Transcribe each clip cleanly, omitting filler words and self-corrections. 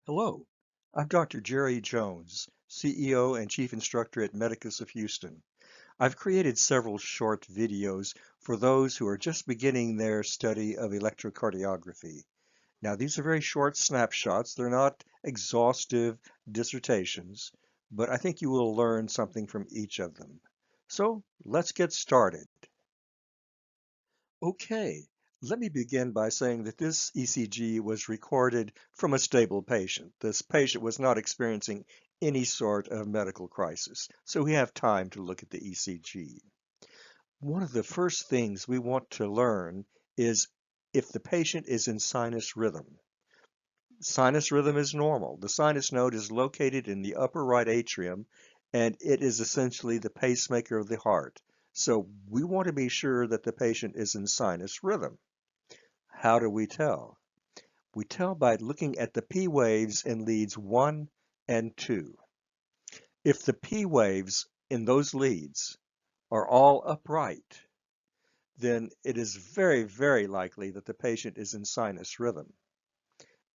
Hello, I'm Dr. Jerry Jones, CEO and Chief Instructor at Medicus of Houston. I've created several short videos for those who are just beginning their study of electrocardiography. Now, these are very short snapshots. They're not exhaustive dissertations, but I think you will learn something from each of them. So let's get started. Okay, let me begin by saying that this ECG was recorded from a stable patient. This patient was not experiencing any sort of medical crisis, so we have time to look at the ECG. One of the first things we want to learn is if the patient is in sinus rhythm. Sinus rhythm is normal. The sinus node is located in the upper right atrium, and it is essentially the pacemaker of the heart. So we want to be sure that the patient is in sinus rhythm. How do we tell? We tell by looking at the P waves in leads 1 and 2. If the P waves in those leads are all upright, then it is very, very likely that the patient is in sinus rhythm.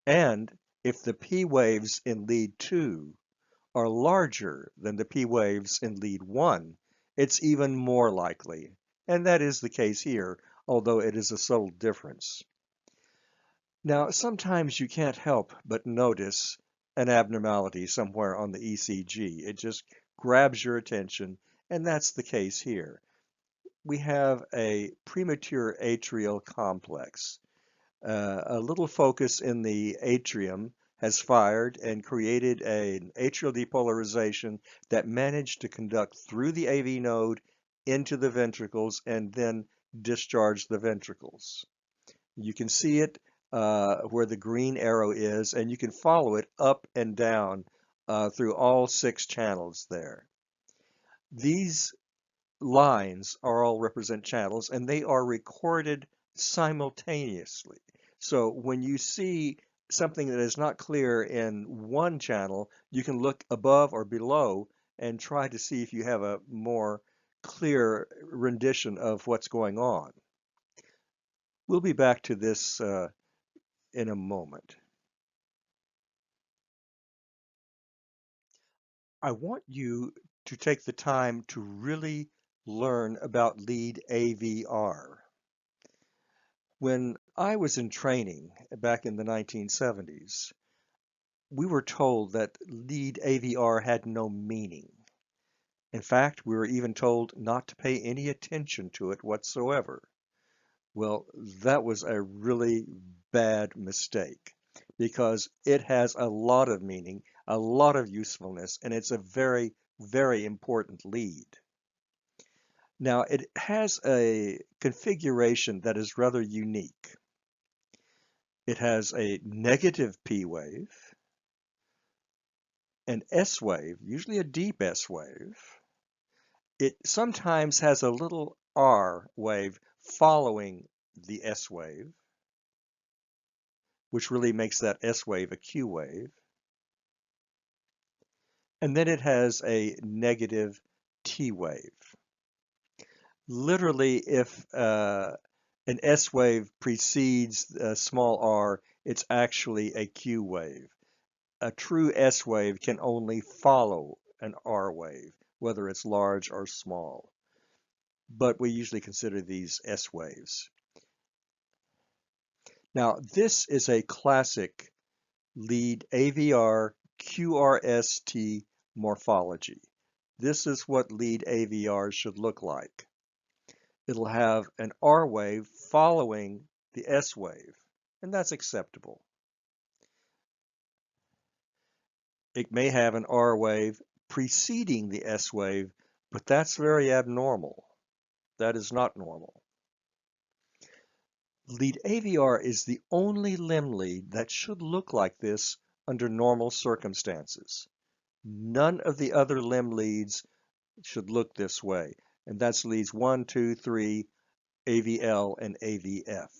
And if the P waves in lead 2 are larger than the P waves in lead 1, it's even more likely. And that is the case here, although it is a subtle difference. Now, sometimes you can't help but notice an abnormality somewhere on the ECG. It just grabs your attention, and that's the case here. We have a premature atrial complex. A little focus in the atrium has fired and created an atrial depolarization that managed to conduct through the AV node into the ventricles and then discharge the ventricles. You can see it where the green arrow is, and you can follow it up and down through all 6 channels there. These lines are all represent channels, and they are recorded simultaneously. So when you see something that is not clear in one channel, you can look above or below and try to see if you have a more clear rendition of what's going on. We'll be back to this in a moment. I want you to take the time to really learn about lead AVR. When I was in training back in the 1970s, we were told that lead AVR had no meaning. In fact, we were even told not to pay any attention to it whatsoever. Well, that was a really bad mistake because it has a lot of meaning, a lot of usefulness, and it's a very, very important lead. Now, it has a configuration that is rather unique. It has a negative P wave, an S wave, usually a deep S wave. It sometimes has a little R wave following the S wave, which really makes that S wave a Q wave. And then it has a negative T wave. Literally, if an S wave precedes a small r, it's actually a Q wave. A true S wave can only follow an R wave, whether it's large or small. But we usually consider these S waves. Now, this is a classic lead AVR QRST morphology. This is what lead AVR should look like. It'll have an R wave following the S wave, and that's acceptable. It may have an R wave preceding the S wave, but that's very abnormal. That is not normal. Lead AVR is the only limb lead that should look like this under normal circumstances. None of the other limb leads should look this way, and that's leads 1, 2, 3, AVL, and AVF.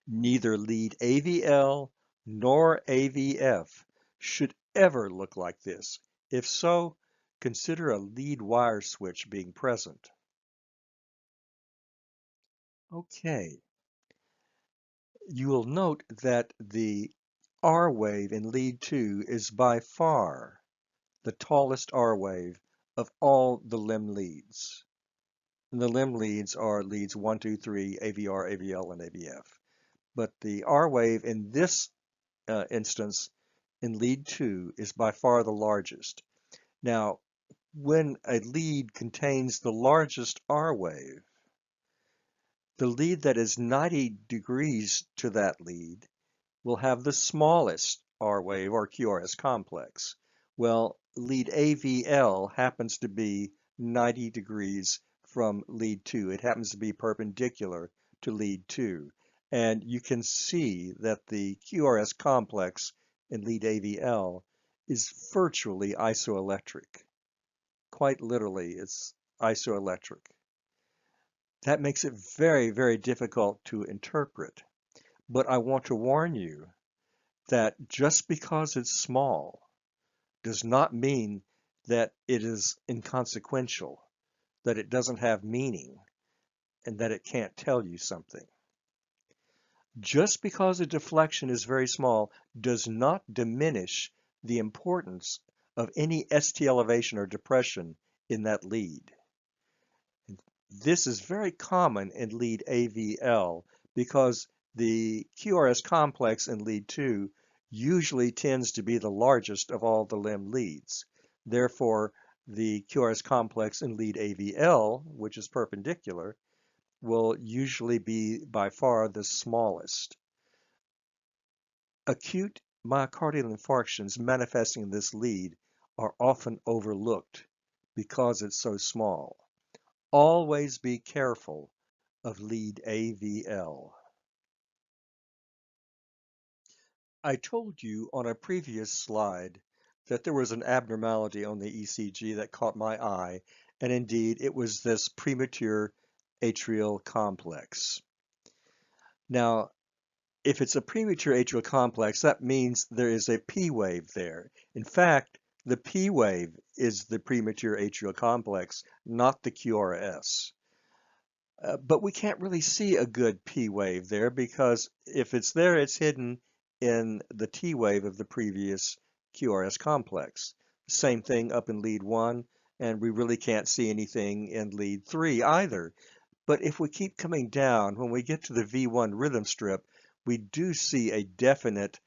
Neither lead AVL nor AVF should ever look like this. If so, consider a lead wire switch being present. Okay, you will note that the R wave in lead 2 is by far the tallest R wave of all the limb leads. And the limb leads are leads 1, 2, 3, AVR, AVL, and AVF. But the R wave in this instance in lead 2 is by far the largest. Now, when a lead contains the largest R wave, the lead that is 90 degrees to that lead will have the smallest R wave or QRS complex. Well, lead AVL happens to be 90 degrees from lead 2. It happens to be perpendicular to lead 2. And you can see that the QRS complex in lead AVL is virtually isoelectric. Quite literally, it's isoelectric. That makes it very, very difficult to interpret. But I want to warn you that just because it's small does not mean that it is inconsequential, that it doesn't have meaning, and that it can't tell you something. Just because a deflection is very small does not diminish the importance of any ST elevation or depression in that lead. This is very common in lead AVL because the QRS complex in lead 2 usually tends to be the largest of all the limb leads. Therefore, the QRS complex in lead AVL, which is perpendicular, will usually be by far the smallest. Acute myocardial infarctions manifesting this lead are often overlooked because it's so small. Always be careful of lead AVL. I told you on a previous slide that there was an abnormality on the ECG that caught my eye, and indeed it was this premature atrial complex. Now, if it's a premature atrial complex, that means there is a P wave there. In fact, the P wave is the premature atrial complex, not the QRS. But we can't really see a good P wave there because if it's there, it's hidden in the T wave of the previous QRS complex. Same thing up in lead 1, and we really can't see anything in lead 3 either. But if we keep coming down, when we get to the V1 rhythm strip, we do see a definite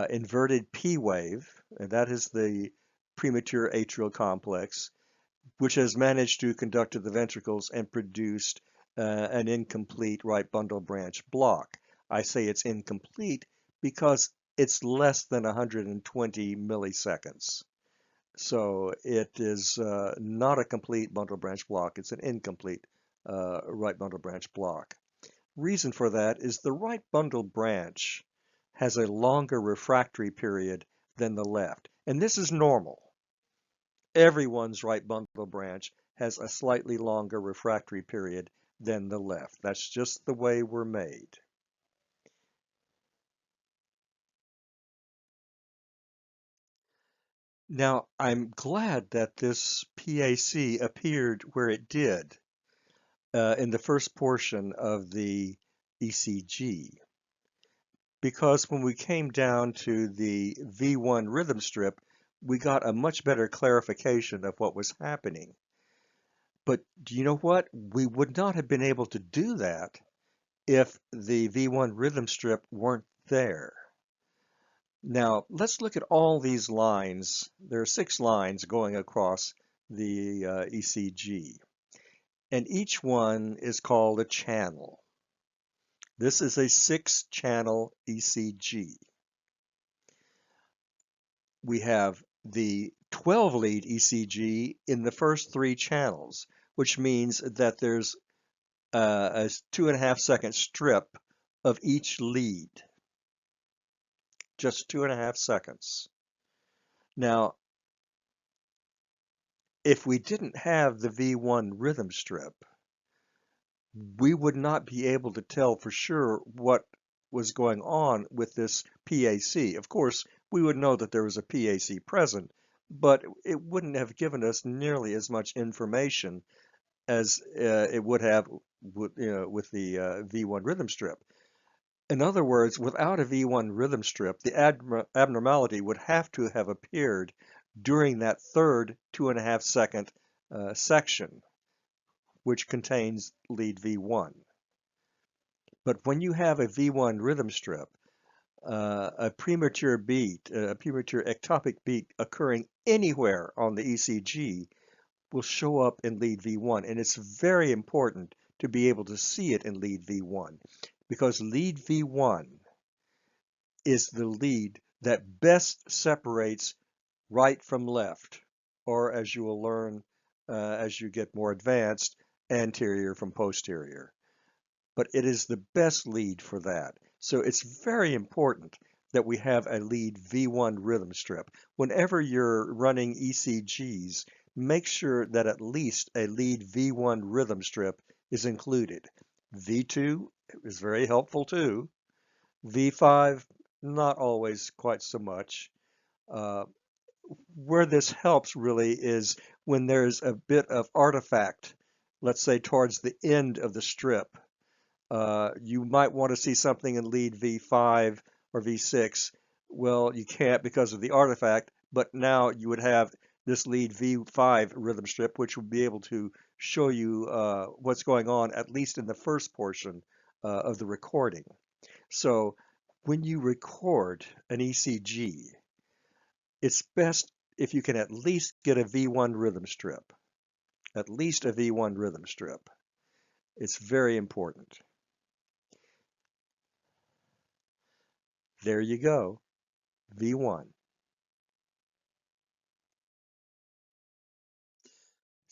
inverted P wave, and that is the premature atrial complex, which has managed to conduct to the ventricles and produced an incomplete right bundle branch block. I say it's incomplete because it's less than 120 milliseconds. So it is not a complete bundle branch block. It's an incomplete right bundle branch block. Reason for that is the right bundle branch has a longer refractory period than the left, and this is normal. Everyone's right bundle branch has a slightly longer refractory period than the left. That's just the way we're made. Now, I'm glad that this PAC appeared where it did in the first portion of the ECG, because when we came down to the V1 rhythm strip, we got a much better clarification of what was happening. But do you know what? We would not have been able to do that if the V1 rhythm strip weren't there. Now, let's look at all these lines. There are 6 lines going across the ECG, and each one is called a channel. This is a 6-channel ECG. We have the 12-lead ECG in the first 3 channels, which means that there's a 2.5-second strip of each lead. Just 2.5 seconds. Now, if we didn't have the V1 rhythm strip, we would not be able to tell for sure what was going on with this PAC. Of course, we would know that there was a PAC present, but it wouldn't have given us nearly as much information as it would have with the V1 rhythm strip. In other words, without a V1 rhythm strip, the abnormality would have to have appeared during that third 2.5 second section, which contains lead V1. But when you have a V1 rhythm strip, a premature beat, a premature ectopic beat occurring anywhere on the ECG will show up in lead V1. And it's very important to be able to see it in lead V1 because lead V1 is the lead that best separates right from left, or as you will learn as you get more advanced, anterior from posterior. But it is the best lead for that. So it's very important that we have a lead V1 rhythm strip. Whenever you're running ECGs, make sure that at least a lead V1 rhythm strip is included. V2 is very helpful too. V5, not always quite so much. Uh, where this helps really is when there's a bit of artifact, let's say towards the end of the strip. You might want to see something in lead V5 or V6. Well, you can't because of the artifact, but now you would have this lead V5 rhythm strip, which will be able to show you what's going on, at least in the first portion of the recording. So when you record an ECG, it's best if you can at least get a V1 rhythm strip, at least a V1 rhythm strip. It's very important. There you go, V1.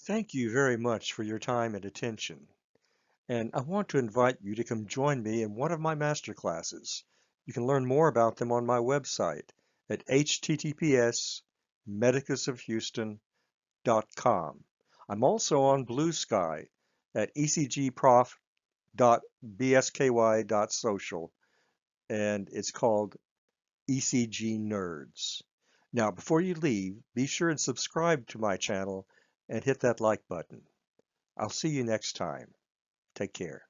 Thank you very much for your time and attention. And I want to invite you to come join me in one of my master classes. You can learn more about them on my website at https://medicusofhouston.com. I'm also on Blue Sky at ecgprof.bsky.social, and it's called ECG Nerds. Now, before you leave, be sure and subscribe to my channel and hit that like button. I'll see you next time. Take care.